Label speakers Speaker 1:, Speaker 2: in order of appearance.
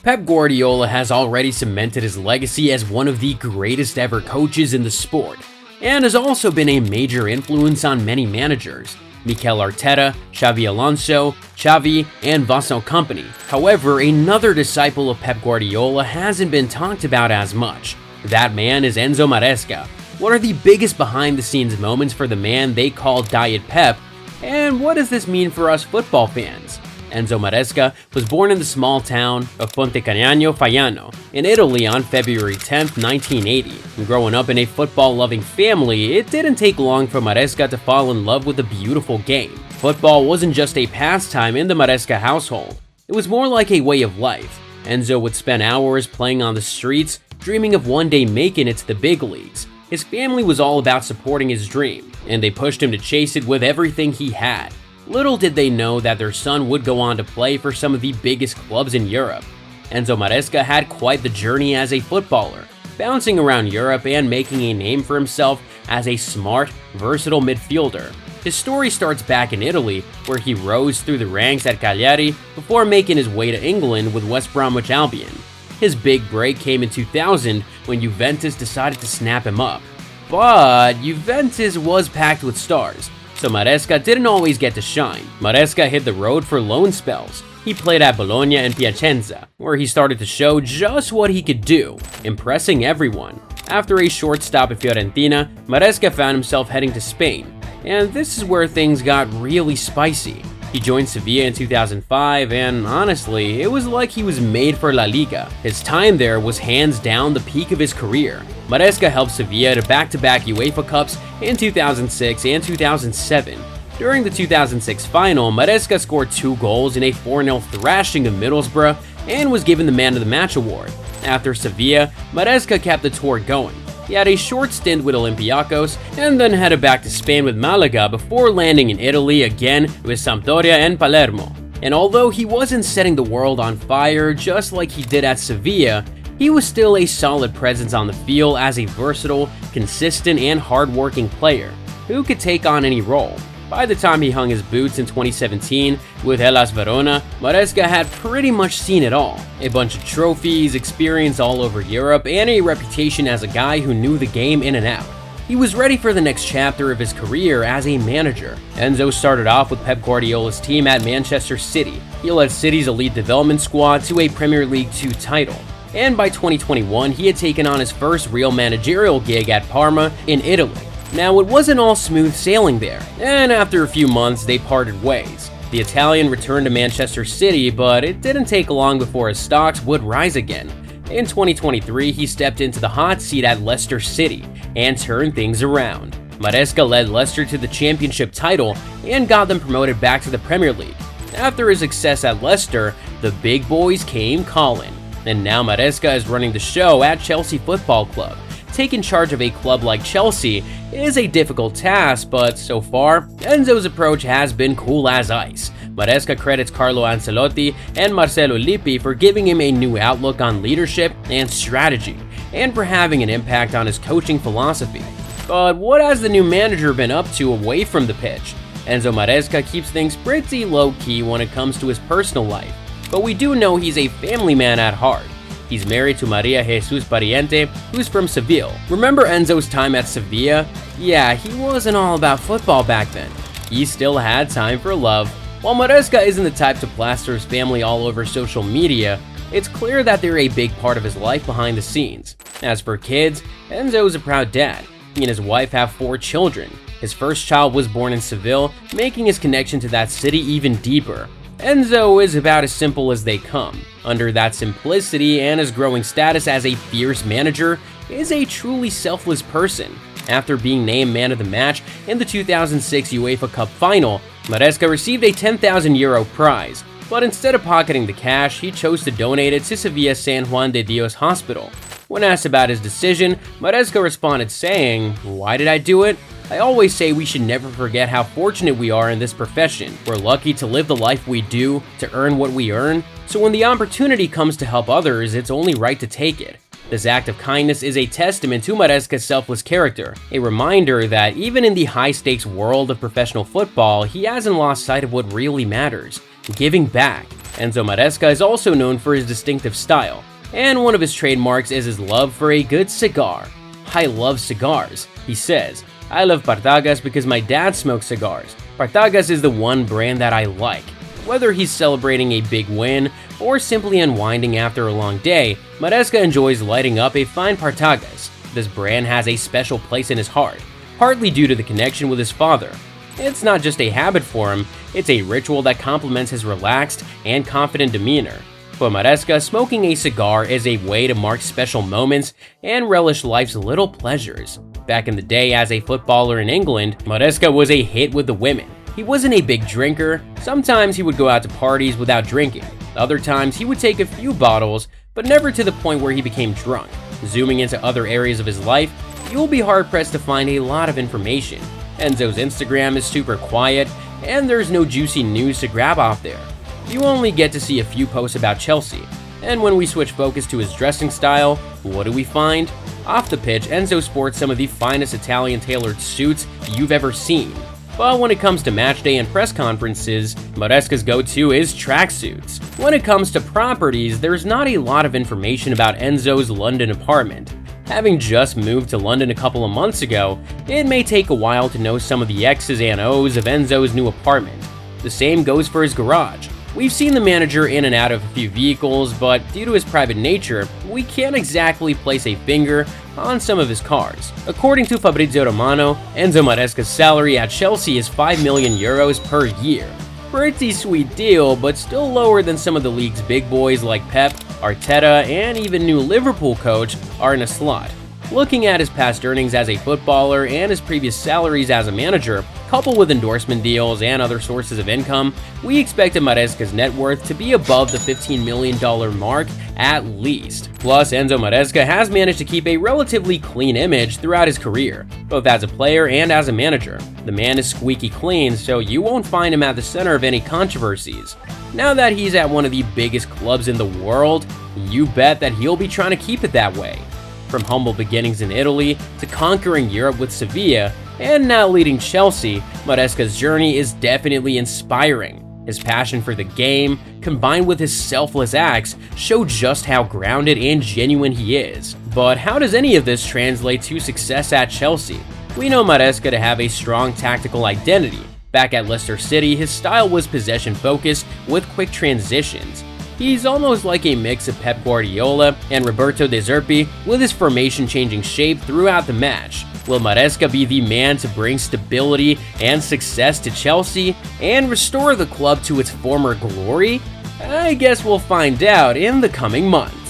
Speaker 1: Pep Guardiola has already cemented his legacy as one of the greatest ever coaches in the sport, and has also been a major influence on many managers: Mikel Arteta, Xabi Alonso, Xavi, and Vincent Kompany. However, another disciple of Pep Guardiola hasn't been talked about as much. That man is Enzo Maresca. What are the biggest behind-the-scenes moments for the man they call Diet Pep, and what does this mean for us football fans? Enzo Maresca was born in the small town of Pontecagnano Faiano in Italy on February 10, 1980. Growing up in a football-loving family, it didn't take long for Maresca to fall in love with the beautiful game. Football wasn't just a pastime in the Maresca household, it was more like a way of life. Enzo would spend hours playing on the streets, dreaming of one day making it to the big leagues. His family was all about supporting his dream, and they pushed him to chase it with everything he had. Little did they know that their son would go on to play for some of the biggest clubs in Europe. Enzo Maresca had quite the journey as a footballer, bouncing around Europe and making a name for himself as a smart, versatile midfielder. His story starts back in Italy, where he rose through the ranks at Cagliari before making his way to England with West Bromwich Albion. His big break came in 2000 when Juventus decided to snap him up. But Juventus was packed with stars, so Maresca didn't always get to shine. Maresca hit the road for loan spells. He played at Bologna and Piacenza, where he started to show just what he could do, impressing everyone. After a short stop at Fiorentina, Maresca found himself heading to Spain, and this is where things got really spicy. He joined Sevilla in 2005, and honestly, it was like he was made for La Liga. His time there was hands down the peak of his career. Maresca helped Sevilla to back-to-back UEFA Cups in 2006 and 2007. During the 2006 final, Maresca scored 2 goals in a 4-0 thrashing of Middlesbrough and was given the Man of the Match award. After Sevilla, Maresca kept the tour going. He had a short stint with Olympiacos and then headed back to Spain with Malaga before landing in Italy again with Sampdoria and Palermo. And although he wasn't setting the world on fire just like he did at Sevilla, he was still a solid presence on the field as a versatile, consistent, and hard-working player who could take on any role. By the time he hung his boots in 2017 with Hellas Verona, Maresca had pretty much seen it all. A bunch of trophies, experience all over Europe, and a reputation as a guy who knew the game in and out. He was ready for the next chapter of his career as a manager. Enzo started off with Pep Guardiola's team at Manchester City. He led City's elite development squad to a Premier League 2 title. And by 2021, he had taken on his first real managerial gig at Parma in Italy. Now, it wasn't all smooth sailing there, and after a few months, they parted ways. The Italian returned to Manchester City, but it didn't take long before his stocks would rise again. In 2023, he stepped into the hot seat at Leicester City and turned things around. Maresca led Leicester to the championship title and got them promoted back to the Premier League. After his success at Leicester, the big boys came calling, and now Maresca is running the show at Chelsea Football Club. Taking charge of a club like Chelsea is a difficult task, but so far, Enzo's approach has been cool as ice. Maresca credits Carlo Ancelotti and Marcelo Lippi for giving him a new outlook on leadership and strategy, and for having an impact on his coaching philosophy. But what has the new manager been up to away from the pitch? Enzo Maresca keeps things pretty low-key when it comes to his personal life, but we do know he's a family man at heart. He's married to Maria Jesus Pariente, who's from Seville. Remember Enzo's time at Sevilla? Yeah, he wasn't all about football back then. He still had time for love. While Maresca isn't the type to plaster his family all over social media, it's clear that they're a big part of his life behind the scenes. As for kids, Enzo is a proud dad. He and his wife have 4 children. His first child was born in Seville, making his connection to that city even deeper. Enzo is about as simple as they come. Under that simplicity and his growing status as a fierce manager, is a truly selfless person. After being named man of the match in the 2006 UEFA Cup final, Maresca received a €10,000 prize, but instead of pocketing the cash, he chose to donate it to Sevilla's San Juan de Dios Hospital. When asked about his decision, Maresca responded saying, "Why did I do it? I always say we should never forget how fortunate we are in this profession. We're lucky to live the life we do, to earn what we earn, so when the opportunity comes to help others, it's only right to take it." This act of kindness is a testament to Maresca's selfless character, a reminder that even in the high-stakes world of professional football, he hasn't lost sight of what really matters: giving back. Enzo Maresca is also known for his distinctive style, and one of his trademarks is his love for a good cigar. "I love cigars," he says. "I love Partagas because my dad smokes cigars. Partagas is the one brand that I like." Whether he's celebrating a big win or simply unwinding after a long day, Maresca enjoys lighting up a fine Partagas. This brand has a special place in his heart, partly due to the connection with his father. It's not just a habit for him, it's a ritual that complements his relaxed and confident demeanor. For Maresca, smoking a cigar is a way to mark special moments and relish life's little pleasures. Back in the day as a footballer in England, Maresca was a hit with the women. He wasn't a big drinker. Sometimes he would go out to parties without drinking. Other times he would take a few bottles, but never to the point where he became drunk. Zooming into other areas of his life, you'll be hard-pressed to find a lot of information. Enzo's Instagram is super quiet, and there's no juicy news to grab off there. You only get to see a few posts about Chelsea. And when we switch focus to his dressing style, what do we find? Off the pitch, Enzo sports some of the finest Italian-tailored suits you've ever seen. But when it comes to matchday and press conferences, Maresca's go-to is tracksuits. When it comes to properties, there's not a lot of information about Enzo's London apartment. Having just moved to London a couple of months ago, it may take a while to know some of the X's and O's of Enzo's new apartment. The same goes for his garage. We've seen the manager in and out of a few vehicles, but due to his private nature, we can't exactly place a finger on some of his cars. According to Fabrizio Romano, Enzo Maresca's salary at Chelsea is €5 million per year. Pretty sweet deal, but still lower than some of the league's big boys like Pep, Arteta, and even new Liverpool coach Arne Slot. Looking at his past earnings as a footballer and his previous salaries as a manager, coupled with endorsement deals and other sources of income, we expected Maresca's net worth to be above the $15 million mark at least. Plus, Enzo Maresca has managed to keep a relatively clean image throughout his career, both as a player and as a manager. The man is squeaky clean, so you won't find him at the center of any controversies. Now that he's at one of the biggest clubs in the world, you bet that he'll be trying to keep it that way. From humble beginnings in Italy to conquering Europe with Sevilla, and now leading Chelsea, Maresca's journey is definitely inspiring. His passion for the game, combined with his selfless acts, show just how grounded and genuine he is. But how does any of this translate to success at Chelsea? We know Maresca to have a strong tactical identity. Back at Leicester City, his style was possession-focused with quick transitions. He's almost like a mix of Pep Guardiola and Roberto De Zerbi, with his formation-changing shape throughout the match. Will Maresca be the man to bring stability and success to Chelsea and restore the club to its former glory? I guess we'll find out in the coming months.